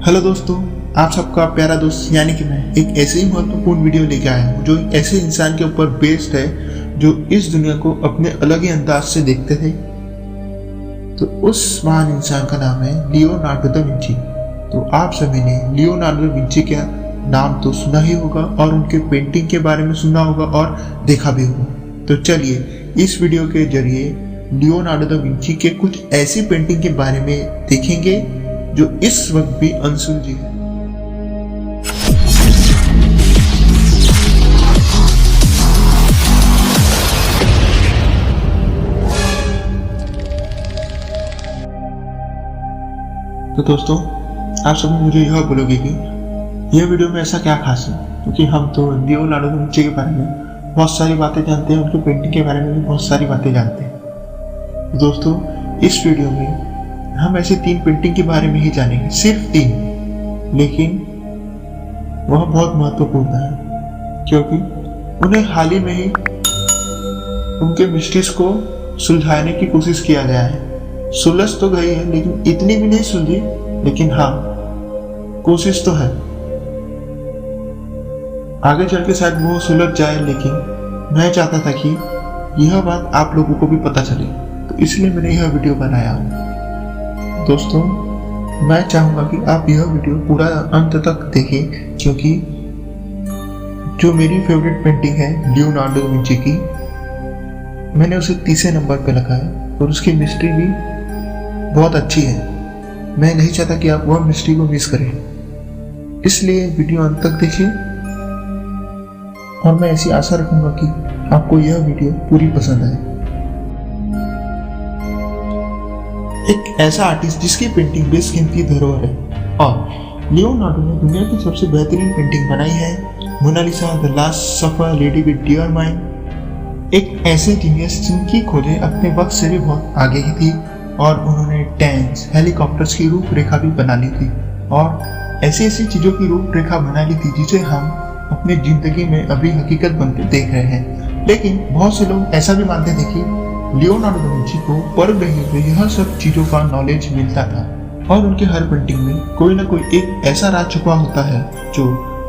Hello दोस्तों, आप सबका प्यारा दोस्त यानी कि मैं एक ऐसे ही महत्वपूर्ण वीडियो लेके आया हूँ जो एक ऐसे इंसान के ऊपर बेस्ड है जो इस दुनिया को अपने अलग ही अंदाज से देखते थे। तो उस महान इंसान का नाम है लियोनार्डो दा विंची। तो आप सभी ने लियोनार्डो दा विंची का नाम तो सुना ही होगा और उनके पेंटिंग के बारे में सुना होगा और देखा भी होगा। तो चलिए इस वीडियो के जरिए लियोनार्डो दा विंची के कुछ ऐसी पेंटिंग के बारे में देखेंगे जो इस वक्त भी अनसुलझी है। तो दोस्तों, आप सभी मुझे यह बोलोगे कि यह वीडियो में ऐसा क्या खास है, क्योंकि हम तो लियोनार्डो दा विंची के बारे में बहुत सारी बातें जानते हैं, उनकी पेंटिंग के बारे में भी बहुत सारी बातें जानते हैं। तो दोस्तों, इस वीडियो में हम ऐसे 3 पेंटिंग के बारे में ही जानेंगे, सिर्फ 3, लेकिन वह बहुत महत्वपूर्ण है क्योंकि उन्हें हाल ही में ही उनके मिस्ट्रीज को सुलझाने की कोशिश किया गया है। सुलझ तो गई है लेकिन इतनी भी नहीं सुलझी, लेकिन हाँ, कोशिश तो है। आगे चल के शायद वो सुलझ जाए, लेकिन मैं चाहता था कि यह बात आप लोगों को भी पता चले, तो इसलिए मैंने यह वीडियो बनाया हूँ। दोस्तों, मैं चाहूंगा कि आप यह वीडियो पूरा अंत तक देखें, क्योंकि जो मेरी फेवरेट पेंटिंग है लियोनार्डो दा विंची की, मैंने उसे 3 नंबर पे रखा है और उसकी मिस्ट्री भी बहुत अच्छी है। मैं नहीं चाहता कि आप वह मिस्ट्री को मिस करें, इसलिए वीडियो अंत तक देखें और मैं ऐसी आशा रखूंगा कि आपको यह वीडियो पूरी पसंद आए। एक ऐसा आर्टिस्ट जिसकी पेंटिंग बेशकीमती धरोहर है, और लियोनार्डो ने दुनिया की सबसे बेहतरीन पेंटिंग बनाई है, Mona Lisa, the last supper, lady with dear mind. एक ऐसे जीनियस जिनकी खोजें अपने वक्त से भी बहुत आगे ही थी, और उन्होंने टैंक्स, हेलीकॉप्टर्स की रूपरेखा भी बना ली थी, और ऐसी ऐसी चीजों की रूपरेखा बना ली थी जिसे हम अपनी जिंदगी में अभी हकीकत बनते देख रहे हैं। लेकिन बहुत से लोग ऐसा भी मानते थे कि लियोनार्डो दा विंची को पढ़ रहे हुए यह सब चीजों का नॉलेज मिलता था, और उनके हर पेंटिंग में कोई ना कोई एक ऐसा राज छुपा होता है जो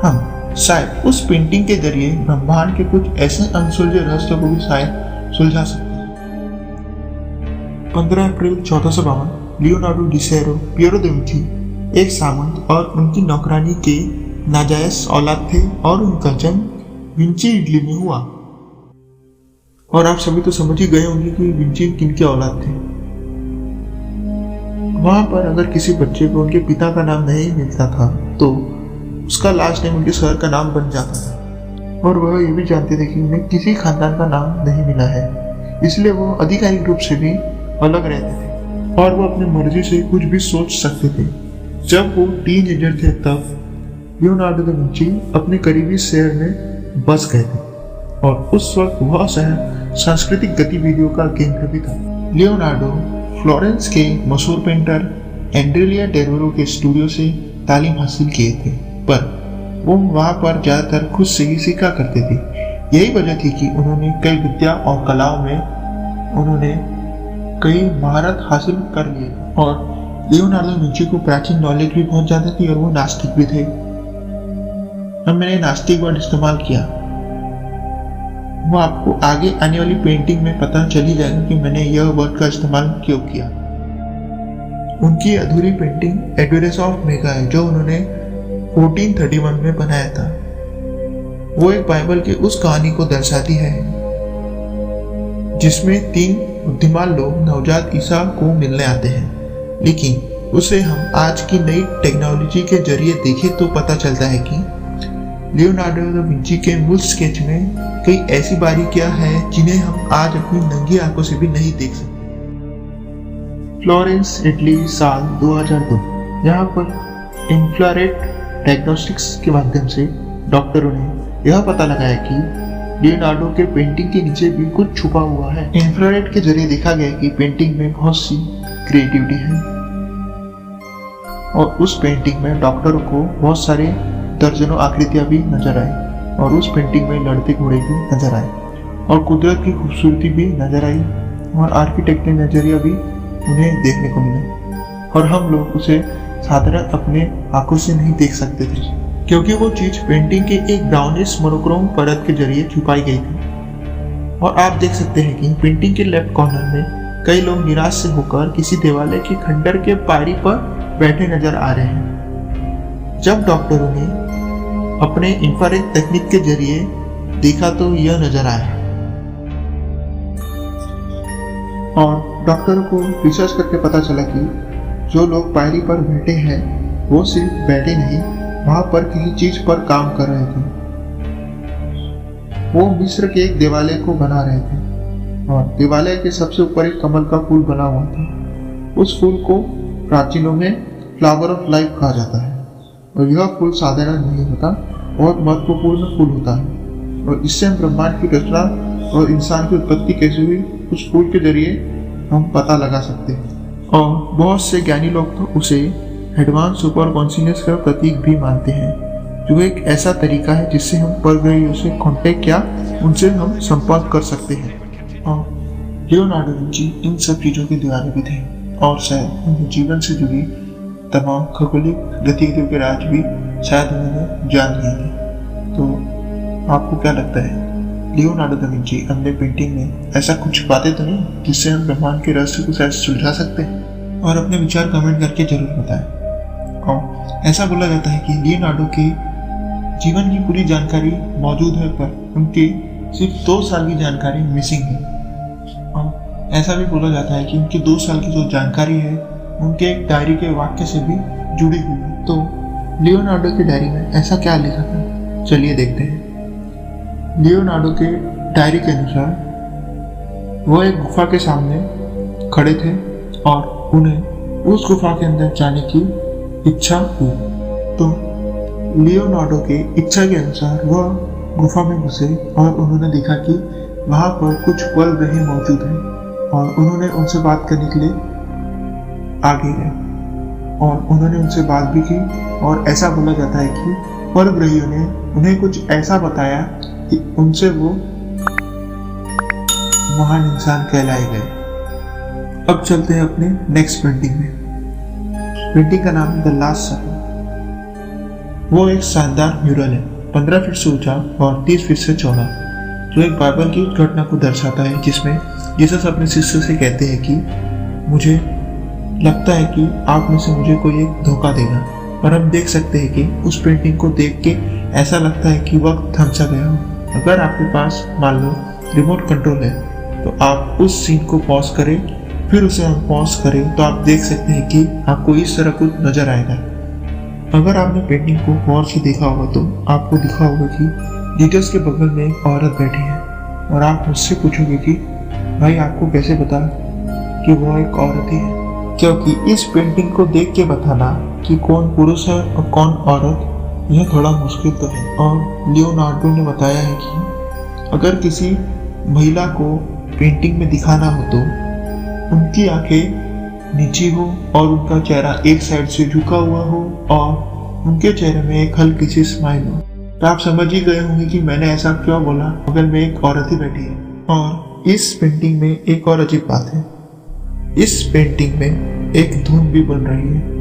हम शायद उस पेंटिंग के जरिए ब्रह्मांड के कुछ ऐसे अनसुलझे रहस्यों को भी शायद सुलझा सकते हैं। 15 अप्रैल 1452 लियोनार्डो डिसेरो पियरो दा विंची एक सामंत और उनकी नौकरानी के नाजायज औलाद थे, और उनका जन्म विंची इटली में हुआ। और आप सभी तो समझ ही गए होंगे कि विंची किनके औलाद थे। वहां पर अगर किसी बच्चे को उनके पिता का नाम नहीं मिलता था तो उसका लास्ट नेम उनके शहर का नाम बन जाता था, और वह ये भी जानते थे कि उन्हें किसी खानदान का नाम नहीं मिला है, इसलिए वो आधिकारिक रूप से भी अलग रहते थे और वो अपनी मर्जी से कुछ भी सोच सकते थे। जब वो टीनएजर थे तब लियोनार्डो दा विंची अपने करीबी शहर में बस गए थे, और उस वक्त वह शहर सांस्कृतिक गतिविधियों का केंद्र भी था। लियोनार्डो फ्लोरेंस के मशहूर पेंटर एंड्रेलिया डेरोरो के स्टूडियो से तालीम हासिल किए थे, पर वो वहां पर ज्यादातर खुद से ही सीखा करते थे। यही वजह थी कि उन्होंने कई विद्या और कलाओं में उन्होंने कई महारत हासिल कर लिए, और लियोनार्डो दा विंची को प्राचीन नॉलेज भी बहुत ज्यादा थी और वो नास्तिक भी थे। अब मैंने नास्तिक वर्ड इस्तेमाल किया, वो आपको आगे आने वाली पेंटिंग में पता चल ही जाएगा कि मैंने यह वर्ड का इस्तेमाल क्यों किया। उनकी अधूरी पेंटिंग एडवेरेस ऑफ मेगा है, जो उन्होंने 1431 में बनाया था। वो एक बाइबल के उस कहानी को दर्शाती है जिसमें 3 बुद्धिमान लोग नवजात ईसा को मिलने आते हैं, लेकिन उसे हम आज की नई टेक्नोलॉजी के जरिए देखें तो पता चलता है कि लियोनार्डो दा विंची के मूल स्केच में कई ऐसी बारीकियां हैं जिन्हें हम आज अपनी नंगी आंखों से भी नहीं देख सकते। फ्लोरेंस, इटली, साल 2002। यहाँ पर इंफ्रारेड डायग्नोस्टिक्स के माध्यम से डॉक्टरों ने यह पता लगाया कि लियोनार्डो के पेंटिंग के नीचे भी कुछ छुपा हुआ है। इंफ्रारेड के जरिए देखा गया कि पेंटिंग में बहुत सी क्रिएटिविटी है, और उस पेंटिंग में डॉक्टरों को बहुत सारे दर्जनों आकृतियां भी नजर आई, और उस पेंटिंग में लड़ते घोड़े भी नजर आए, और कुदरत की खूबसूरती भी नजर आई, और आर्किटेक्ट नजरिया भी उन्हें देखने को मिला, और हम लोग उसे साधारण अपने आंखों से नहीं देख सकते थे, क्योंकि वो चीज पेंटिंग के एक ब्राउनिश मोनोक्रोम परत के जरिए छुपाई गई थी। और आप देख सकते हैं कि पेंटिंग के लेफ्ट कॉर्नर में कई लोग निराश से होकर किसी देवालय के खंडर के पायरी पर बैठे नजर आ रहे हैं। जब डॉक्टरों ने अपने इंफ्रारेड तकनीक के जरिए देखा तो यह नजर आया, और डॉक्टरों को रिसर्च करके पता चला कि जो लोग पायरी पर बैठे हैं वो सिर्फ बैठे नहीं, वहां पर किसी चीज पर काम कर रहे थे। वो मिस्र के एक देवालय को बना रहे थे, और देवालय के सबसे ऊपर एक कमल का फूल बना हुआ था। उस फूल को प्राचीनों में फ्लावर ऑफ लाइफ कहा जाता है, और यह फूल साधारण नहीं होता, बहुत महत्वपूर्ण फूल होता है। और इससे हम ब्रह्मांड की रचना और इंसान की उत्पत्ति कैसे हुई उस फूल के जरिए हम पता लगा सकते हैं। और बहुत से ज्ञानी लोग तो उसे एडवांस सुपर कॉन्शियसनेस का प्रतीक भी मानते हैं, जो एक ऐसा तरीका है जिससे हम परग्रहियों से कांटेक्ट या उनसे हम संपर्क कर सकते हैं। और लियोनार्डो विंची इन सब चीज़ों के दीवाने भी थे, और शायद उनके जीवन से जुड़ी तमाम खगोलिक गतिविधियों के राज भी शायद उन्होंने जान लिए थे। तो आपको क्या लगता है, लियोनार्डो दा विंची अपने पेंटिंग में ऐसा कुछ बातें तो नहीं जिससे हम ब्रह्मांड के रहस्य को शायद सुलझा सकते हैं? और अपने विचार कमेंट करके जरूर बताएं। और ऐसा बोला जाता है कि लियोनार्डो के जीवन की पूरी जानकारी मौजूद है, पर उनके सिर्फ 2 साल की जानकारी मिसिंग है। और ऐसा भी बोला जाता है कि उनके 2 साल की जो जानकारी है उनके एक डायरी के वाक्य से भी जुड़ी हुई है। तो लियोनार्डो की डायरी में ऐसा क्या लिखा था, चलिए देखते हैं। लियोनार्डो के डायरी के अनुसार वो एक गुफा के सामने खड़े थे और उन्हें उस गुफा के अंदर जाने की इच्छा हुई। तो लियोनार्डो के इच्छा के अनुसार वह गुफा में घुसे और उन्होंने देखा कि वहां पर कुछ परग्रही मौजूद हैं, और उन्होंने उनसे बात करने के लिए आगे गए और उन्होंने उनसे बात भी की। और ऐसा बोला जाता है कि परग्रहियों ने उन्हें कुछ ऐसा बताया कि उनसे वो महान इंसान कहलाए गए। अब चलते हैं अपने नेक्स्ट पेंटिंग में। पेंटिंग का नाम द लास्ट सपर। वो एक शानदार म्यूरल है, 15 फीट से ऊंचा और 30 फीट से चौड़ा, जो एक बाइबल की घटना को दर्शाता है, जिसमें यीशु अपने शिष्य से कहते हैं कि मुझे लगता है कि आप में से मुझे कोई एक धोखा देगा। और हम देख सकते हैं कि उस पेंटिंग को देख के ऐसा लगता है कि वक्त थम सा गया हो। अगर आपके पास मान लो रिमोट कंट्रोल है तो आप उस सीन को पॉज करें, फिर उसे हम पॉज करें तो आप देख सकते हैं कि आपको इस तरह कुछ नजर आएगा। अगर आपने पेंटिंग को गौर से देखा होगा तो आपको दिखा होगा कि जीसस के बगल में एक औरत बैठी है, और आप मुझसे पूछोगे कि भाई आपको कैसे पता कि वो एक औरत ही है, क्योंकि इस पेंटिंग को देख के बताना कि कौन पुरुष है और कौन औरत यह थोड़ा मुश्किल तो है। और लियोनार्डो ने बताया है कि अगर किसी महिला को पेंटिंग में दिखाना हो तो उनकी आंखें नीची हो और उनका चेहरा एक साइड से झुका हुआ हो और उनके चेहरे में एक हल्की सी स्माइल हो। तो आप समझ ही गए होंगे कि मैंने ऐसा क्यों बोला, बगल में एक औरत ही बैठी है। और इस पेंटिंग में एक और अजीब बात है, इस पेंटिंग में एक धुन भी बन रही है।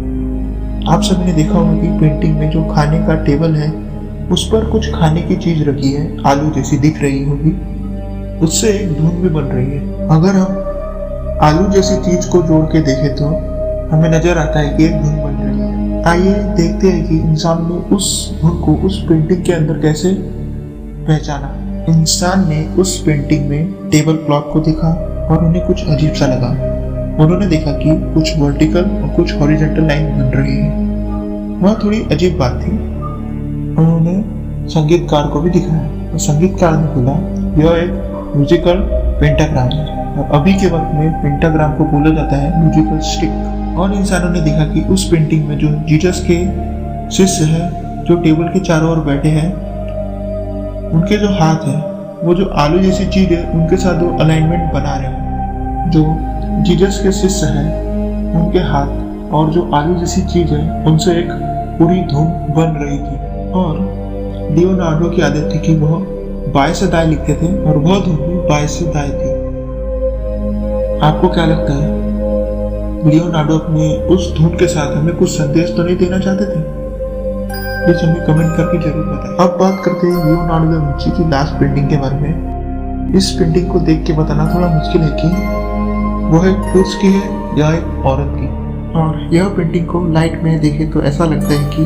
आप सबने देखा होगा कि पेंटिंग में जो खाने का टेबल है उस पर कुछ खाने की चीज रखी है, आलू जैसी दिख रही होगी, उससे एक धुन भी बन रही है। अगर हम आलू जैसी चीज को जोड़ के देखें तो हमें नजर आता है कि एक धुन बन रही है। आइए देखते हैं कि इंसान ने उस धुन को उस पेंटिंग के अंदर कैसे पहचाना। इंसान ने उस पेंटिंग में टेबल क्लॉथ को देखा और उन्हें कुछ अजीब सा लगा। उन्होंने देखा कि कुछ वर्टिकल और कुछ हॉरिजॉन्टल लाइन बन रही है। वह थोड़ी अजीब बात थी। उन्होंने संगीतकार को भी दिखाया और संगीतकार ने बोला यह एक म्यूजिकल पेंटाग्राम है, और अभी के वक्त में पेंटाग्राम को बोला जाता है म्यूजिकल स्टिक। और इंसानों ने देखा कि उस पेंटिंग में जो जीसस के शिष्य है जो टेबल के चारों ओर बैठे हैं, उनके जो हाथ है वो जो आलू जैसी चीज है उनके साथ वो अलाइनमेंट बना रहे हैं। जो जीसस के शिष्य हैं उनके हाथ और जो आलू जैसी चीज है उनसे एक पूरी धुन बन रही थी। और लियोनार्डो की आदत थी कि वह बाएं से दाएं लिखते थे और वह धुन भी बाएं से दाएं थी। आपको क्या लगता है लियोनार्डो अपने उस धुन के साथ हमें कुछ संदेश तो नहीं देना चाहते थे? प्लीज हमें कमेंट करके जरूर बताएं। अब बात करते हैं लियोनार्डो दा विंची की लास्ट पेंटिंग के बारे में। इस पेंटिंग को देख के बताना थोड़ा मुश्किल है कि वह एक पुरुष की है या एक औरत की। और यह पेंटिंग को लाइट में देखे तो ऐसा लगता है कि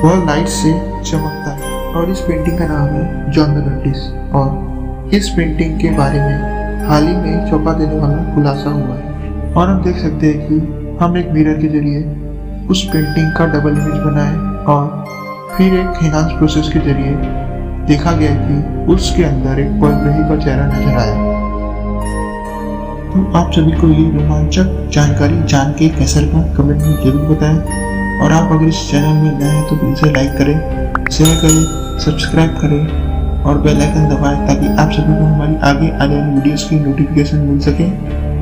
वह लाइट से चमकता है। और इस पेंटिंग का नाम है जॉन द बैप्टिस्ट। और इस पेंटिंग के बारे में हाल ही में चौंका देने वाला खुलासा हुआ है। और हम देख सकते हैं कि हम एक मिरर के जरिए उस पेंटिंग का डबल इमेज बनाए और फिर एक एनहांस प्रोसेस के जरिए देखा गया कि उसके अंदर एक परग्रही का चेहरा नजर आया। तो आप सभी को ये रोमांचक जानकारी जान के कैसा लगा कमेंट में जरूर बताएं। और आप अगर इस चैनल में नए हैं तो प्लीज लाइक करें, शेयर करें, सब्सक्राइब करें और बेल आइकन दबाएं ताकि आप सभी को हमारी आगे आने वाली वीडियोस की नोटिफिकेशन मिल सके।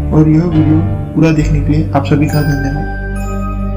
और यह वीडियो पूरा देखने के लिए आप सभी का धन्यवाद।